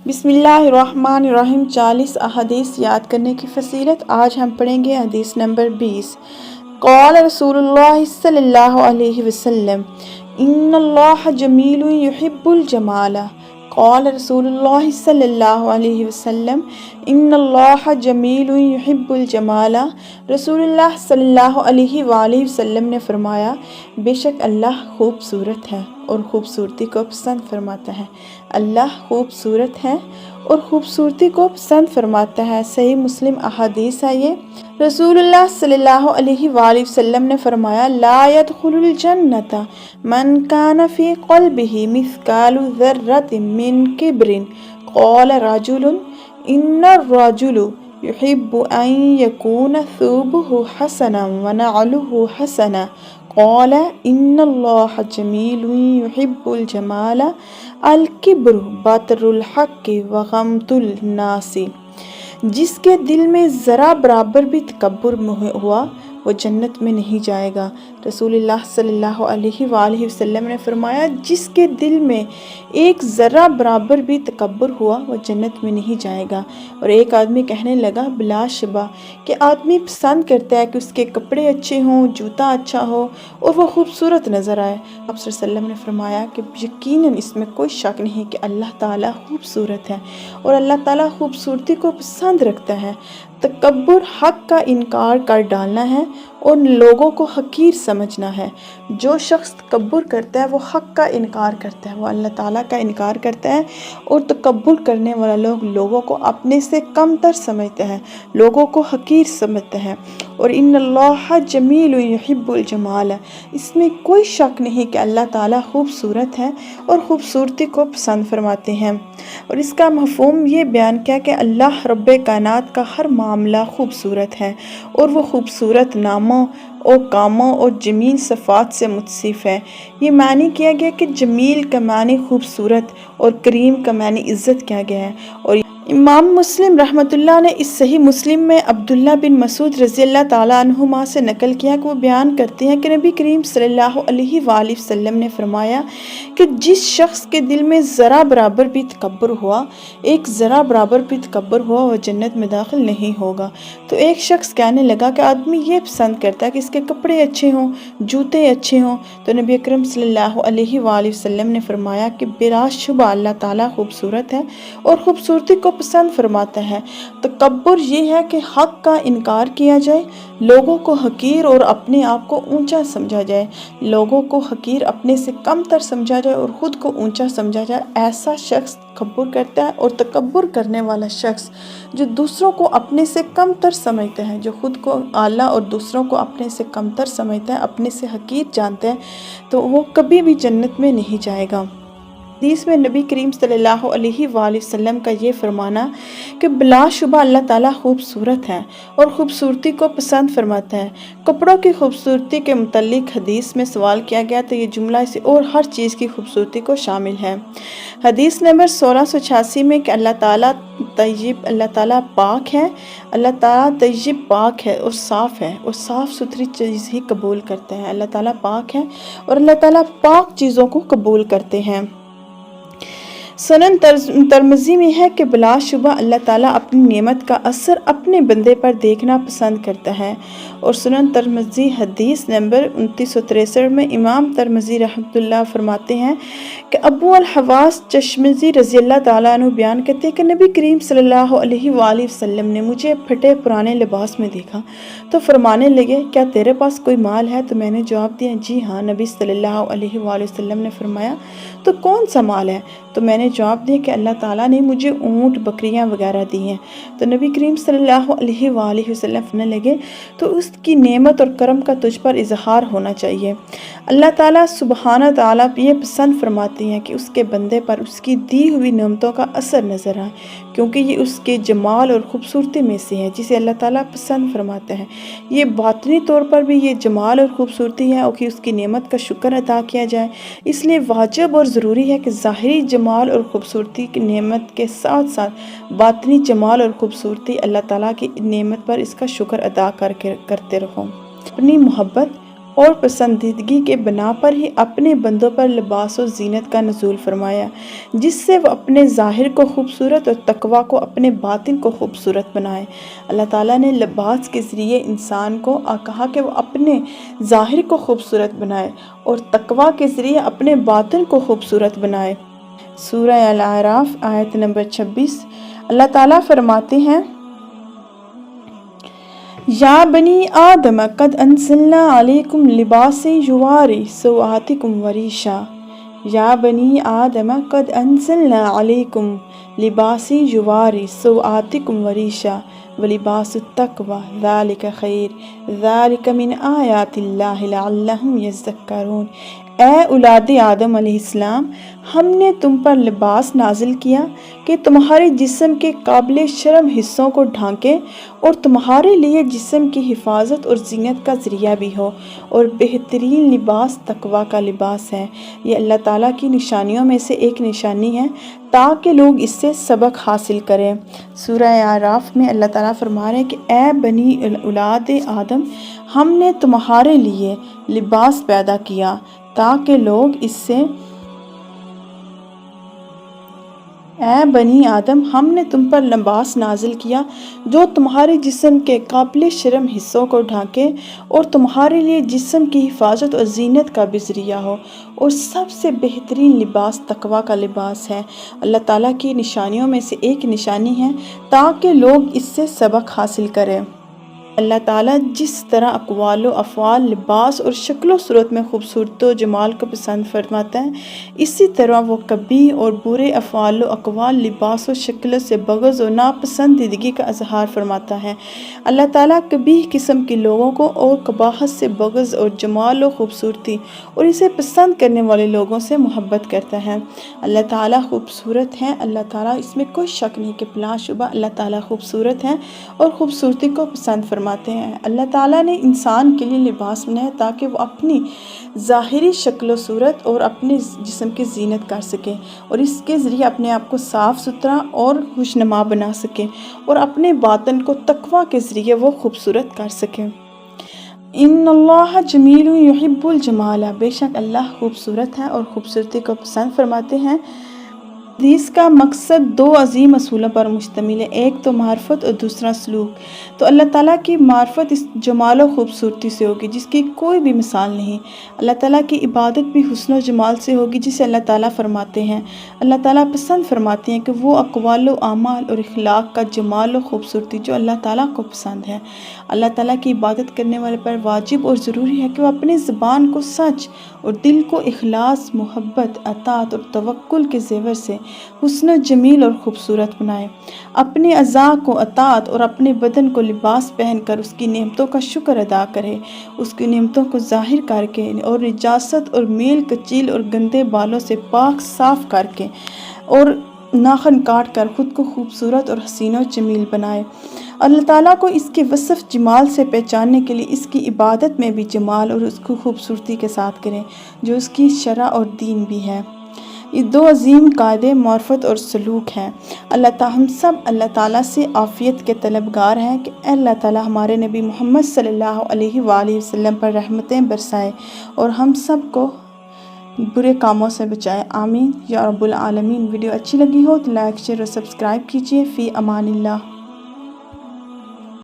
बिस्मिल्लाहिर्रहमानिर्रहीम। 40 अहादीस याद करने की फजीलत। आज हम पढ़ेंगे हदीस नंबर 20। क़ाल रसूलुल्लाह सल्लल्लाहु अलैहि वसल्लम इन्नल्लाह जमीलुन युहिब्बुल जमाला। क़ाल रसूलुल्लाह सल्लल्लाहु अलैहि वसल्लम इन्नल्लाह जमीलुन युहिब्बुल जमाला। रसूलुल्लाह सल्लल्लाहु अलैहि वसल्लम ने फरमाया, बेशक अल्लाह खूबसूरत है और खूबसूरती को पसंद फरमाता है। अल्लाह खूबसूरत है और खूबसूरती को पसंद फरमाता है। सही मुस्लिम अहादीस है ये। रसूलुल्लाह सल्लल्लाहु अलैहि वसल्लम ने फरमाया, ला यदखुलुल जन्नता मन कान फी क़ल्बिही मिस्कालु ज़र्रतिन मिन किब्रिन। क़ाल रजुलुन इन्नर रजुलु युहिब्बु अन यकून सूबुहु हसनन व नअलुहु हसना। क़ाल इन्नल्लाह जमीलुन युहिब्बुल जमाला अल किब्रु बतरुल हक़्क़ि व गम्तुल नासी। जिसके दिल में ज़रा बराबर भी तकब्बुर हुआ वो जन्नत में नहीं जाएगा। रसूलुल्लाह सल्लल्लाहु अलैहि वसल्लम ने फरमाया, जिसके दिल में एक ज़रा बराबर भी तकब्बुर हुआ वो जन्नत में नहीं जाएगा। और एक आदमी कहने लगा, बिलाशुबा कि आदमी पसंद करता है कि उसके कपड़े अच्छे हों, जूता अच्छा हो और वो खूबसूरत नज़र आए। आप सल्लल्लाहु अलैहि वसल्लम ने फरमाया कि यकीनन इसमें कोई शक नहीं कि अल्लाह ताला खूबसूरत है और अल्लाह ताला खूबसूरती को पसंद रखता है। तकब्बुर हक़ का इनकार कर डालना है और लोगों को हकीर समझना है। जो शख्स तकब्बुर करता है वो हक़ का इनकार करता है, वो अल्लाह ताला का इनकार करता है। और तकब्बुर करने वाला लोग लोगों को अपने से कमतर समझते हैं, लोगों को हकीर समझते हैं। और इन्नल्लाह जमीलुन युहिब्बुल जमाल, इसमें कोई शक नहीं कि अल्लाह ताला खूबसूरत है और ख़ूबसूरती को पसंद फरमाते हैं। और इसका मफ़हूम ये बयान किया कि अल्लाह रब्बे कायनात का हर मामला खूबसूरत है और वो खूबसूरत नामों और कामों और जमील सफ़ात से मुत्सिफ़ है। ये मानी किया गया कि जमील का मानी खूबसूरत और करीम का मानी इज़्ज़त किया गया है। और इमाम मुस्लिम रहमतुल्लाह ने इस सही मुस्लिम में अब्दुल्ला बिन मसूद रज़ियल्लाहु ताला अन्हुमा से नकल किया कि वो बयान करते हैं कि नबी करीम सल्लल्लाहु अलैहि वसल्लम ने फरमाया कि जिस शख्स के दिल में ज़रा बराबर भी तकब्बुर हुआ, एक ज़रा बराबर भी तकब्बुर हुआ, वह जन्नत में दाखिल नहीं होगा। तो एक शख्स कहने लगा कि आदमी ये पसंद करता है कि इसके कपड़े अच्छे हों, जूते अच्छे हों। तो नबी अकरम सल्लल्लाहु अलैहि वसल्लम ने फरमाया कि बिलाशुबा अल्लाह ताला खूबसूरत है और ख़ूबसूरती को पसंद फरमाता है। तकब्बुर ये है कि हक़ का इनकार किया जाए, लोगों को हकीर और अपने आप को ऊंचा समझा जाए, लोगों को हकीर अपने से कमतर समझा जाए और ख़ुद को ऊंचा समझा जाए। ऐसा शख्स तकब्बुर करता है। और तकब्बुर करने वाला शख्स जो दूसरों को अपने से कमतर समझता है, जो ख़ुद को आला और दूसरों को अपने से कमतर समझता है, अपने से हकीर जानता है, तो वो कभी भी जन्नत में नहीं जाएगा। हदीस में नबी करीम सल्लल्लाहु अलैहि वसल्लम का ये फरमाना कि बिलाशुबा अल्लाह ताला खूबसूरत है और ख़ूबसूरती को पसंद फरमाता है। कपड़ों की खूबसूरती के मुतल्लिक़ हदीस में सवाल किया गया तो ये जुमला इसे और हर चीज़ की खूबसूरती को शामिल है। हदीस नंबर 1686 में कि अल्लाह ताला तय्यब, अल्लाह ताला पाक है, अल्लाह ताला तय्यब पाक है और साफ़ है और साफ़ सुथरी चीज़ ही कबूल करते हैं। अल्लाह ताला पाक है और अल्लाह ताला पाक चीज़ों को कबूल करते हैं। सुनन तिरमिज़ी में है कि बिलाशुबा अल्लाह ताला अपनी नेमत का असर अपने बंदे पर देखना पसंद करता है। और सुनन तिरमिज़ी हदीस नंबर 2963 में इमाम तिरमिज़ी रहमतुल्लाह फरमाते हैं कि अबू अल हवास चश्मज़ी रज़ियल्लाहु ताला अन्हु बयान करते हैं कि नबी करीम सल्लल्लाहु अलैहि वसल्लम ने मुझे फटे पुराने लिबास में देखा तो फरमाने लगे, क्या तेरे पास कोई माल है? तो मैंने जवाब दिया, जी हाँ। नबी सल्लल्लाहु अलैहि वसल्लम ने फरमाया, तो कौन सा माल है? तो मैंने जवाब दिया कि अल्लाह ताला ने मुझे ऊँट, बकरियां वगैरह दी हैं। तो नबी करीम सल्लल्लाहु अलैहि वसल्लम फरमाने लगे, तो उसकी नेमत और करम का तुझ पर इजहार होना चाहिए। अल्लाह ताला सुब्हाना ताला ये पसंद फरमाती हैं कि उसके बंदे पर उसकी दी हुई नेमतों का असर नज़र आए, क्योंकि ये उसके जमाल और ख़ूबसूरती में से है जिसे अल्लाह ताला पसंद फरमाता है। ये बातनी तौर पर भी ये जमाल और ख़ूबसूरती है और कि उसकी नेमत का शुक्र अदा किया जाए। इसलिए वाजिब और ज़रूरी है कि ज़ाहिरी जमाल और ख़ूबसूरती की नेमत के साथ साथ बातनी जमाल और ख़ूबसूरती अल्लाह ताला की नेमत पर इसका शुक्र अदा करते रहो। अपनी मोहब्बत اور پسندیدگی کے بنا پر ہی اپنے بندوں پر لباس و زینت کا نزول فرمایا، جس سے وہ اپنے ظاہر کو خوبصورت اور تقوی کو اپنے باطن کو خوبصورت بنائے۔ اللہ تعالیٰ نے لباس کے ذریعے انسان کو کہا کہ وہ اپنے ظاہر کو خوبصورت بنائے اور تقوی کے ذریعے اپنے باطن کو خوبصورت بنائے۔ سورہ الاعراف آیت نمبر 26 اللہ تعالیٰ فرماتے ہیں، یا بنی آدم قد انزلنا علیکم لباس یواری سوآتکم وریشا، یا بنی آدم قد انزلنا علیکم لباس یواری سوآتکم وریشا ولباس التقوی ذالک خیر ذالک من آیات اللہ لعلہم یذکرون۔ اے اولاد آدم علیہ السلام، ہم نے تم پر لباس نازل کیا کہ تمہارے جسم کے قابل شرم حصوں کو ڈھانکے اور تمہارے لیے جسم کی حفاظت اور زینت کا ذریعہ بھی ہو، اور بہترین لباس تقوی کا لباس ہے۔ یہ اللہ تعالیٰ کی نشانیوں میں سے ایک نشانی ہے تاکہ لوگ اس سے سبق حاصل کریں۔ سورہ اعراف میں اللہ تعالیٰ فرما رہے ہیں کہ اے بنی اولاد آدم، ہم نے تمہارے لیے لباس پیدا کیا تاکہ لوگ اس سے اے بنی آدم، ہم نے تم پر لباس نازل کیا جو تمہارے جسم کے قابل شرم حصوں کو ڈھانکے اور تمہارے لیے جسم کی حفاظت اور زینت کا بھی ذریعہ ہو، اور سب سے بہترین لباس تقوی کا لباس ہے۔ اللہ تعالیٰ کی نشانیوں میں سے ایک نشانی ہے تاکہ لوگ اس سے سبق حاصل کریں۔ اللہ تعالیٰ جس طرح اقوال و افعال، لباس اور شکل و صورت میں خوبصورتی و جمال کو پسند فرماتا ہے، اسی طرح وہ قبیح اور برے افعال و اقوال، لباس و شکل سے بغض و ناپسندیدگی کا اظہار فرماتا ہے۔ اللہ تعالیٰ قبیح قسم کے لوگوں کو اور قباحت سے بغض اور جمال و خوبصورتی اور اسے پسند کرنے والے لوگوں سے محبت کرتا ہے۔ اللہ تعالیٰ خوبصورت ہیں، اللہ تعالیٰ اس میں کوئی شک نہیں کہ بلا شبہ اللہ تعالیٰ خوبصورت ہیں اور خوبصورتی کو پسند فرماتے ہیں۔ اللہ تعالیٰ نے انسان کے لیے لباس بنایا تاکہ وہ اپنی ظاہری شکل و صورت اور اپنے جسم کی زینت کر سکے اور اس کے ذریعے اپنے آپ کو صاف ستھرا اور خوشنما بنا سکے، اور اپنے باطن کو تقوی کے ذریعے وہ خوبصورت کر سکے۔ ان اللہ جمیل یحب الجمال، بے شک اللہ خوبصورت ہے اور خوبصورتی کو پسند فرماتے ہیں۔ حدیث کا مقصد دو عظیم اصولوں پر مشتمل ہے، ایک تو معرفت اور دوسرا سلوک۔ تو اللہ تعالیٰ کی معرفت اس جمال و خوبصورتی سے ہوگی جس کی کوئی بھی مثال نہیں۔ اللہ تعالیٰ کی عبادت بھی حسن و جمال سے ہوگی جسے اللہ تعالیٰ فرماتے ہیں۔ اللہ تعالیٰ پسند فرماتے ہیں کہ وہ اقوال و اعمال اور اخلاق کا جمال و خوبصورتی جو اللہ تعالیٰ کو پسند ہے۔ اللہ تعالیٰ کی عبادت کرنے والے پر واجب اور ضروری ہے کہ وہ اپنی زبان کو سچ اور دل کو اخلاص، محبت، اطاعت اور توکل کے زیور سے حسن و جمیل اور خوبصورت بنائے، اپنے اعضاء کو اطاعت اور اپنے بدن کو لباس پہن کر اس کی نعمتوں کا شکر ادا کرے، اس کی نعمتوں کو ظاہر کر کے اور نجاست اور میل کچیل اور گندے بالوں سے پاک صاف کر کے اور ناخن کاٹ کر خود کو خوبصورت اور حسین و جمیل بنائے۔ اللہ تعالیٰ کو اس کے وصف جمال سے پہچاننے کے لیے اس کی عبادت میں بھی جمال اور اس کو خوبصورتی کے ساتھ کریں جو اس کی شرع اور دین بھی ہے۔ یہ دو عظیم قاعدے معرفت اور سلوک ہیں۔ ہم سب اللہ تعالیٰ سے عافیت کے طلبگار ہیں کہ اے اللہ تعالیٰ ہمارے نبی محمد صلی اللہ علیہ وآلہ وسلم پر رحمتیں برسائے اور ہم سب کو برے کاموں سے بچائے، آمین یا رب العالمین۔ ویڈیو اچھی لگی ہو تو لائک، شیئر اور سبسکرائب کیجیے۔ فی امان اللہ۔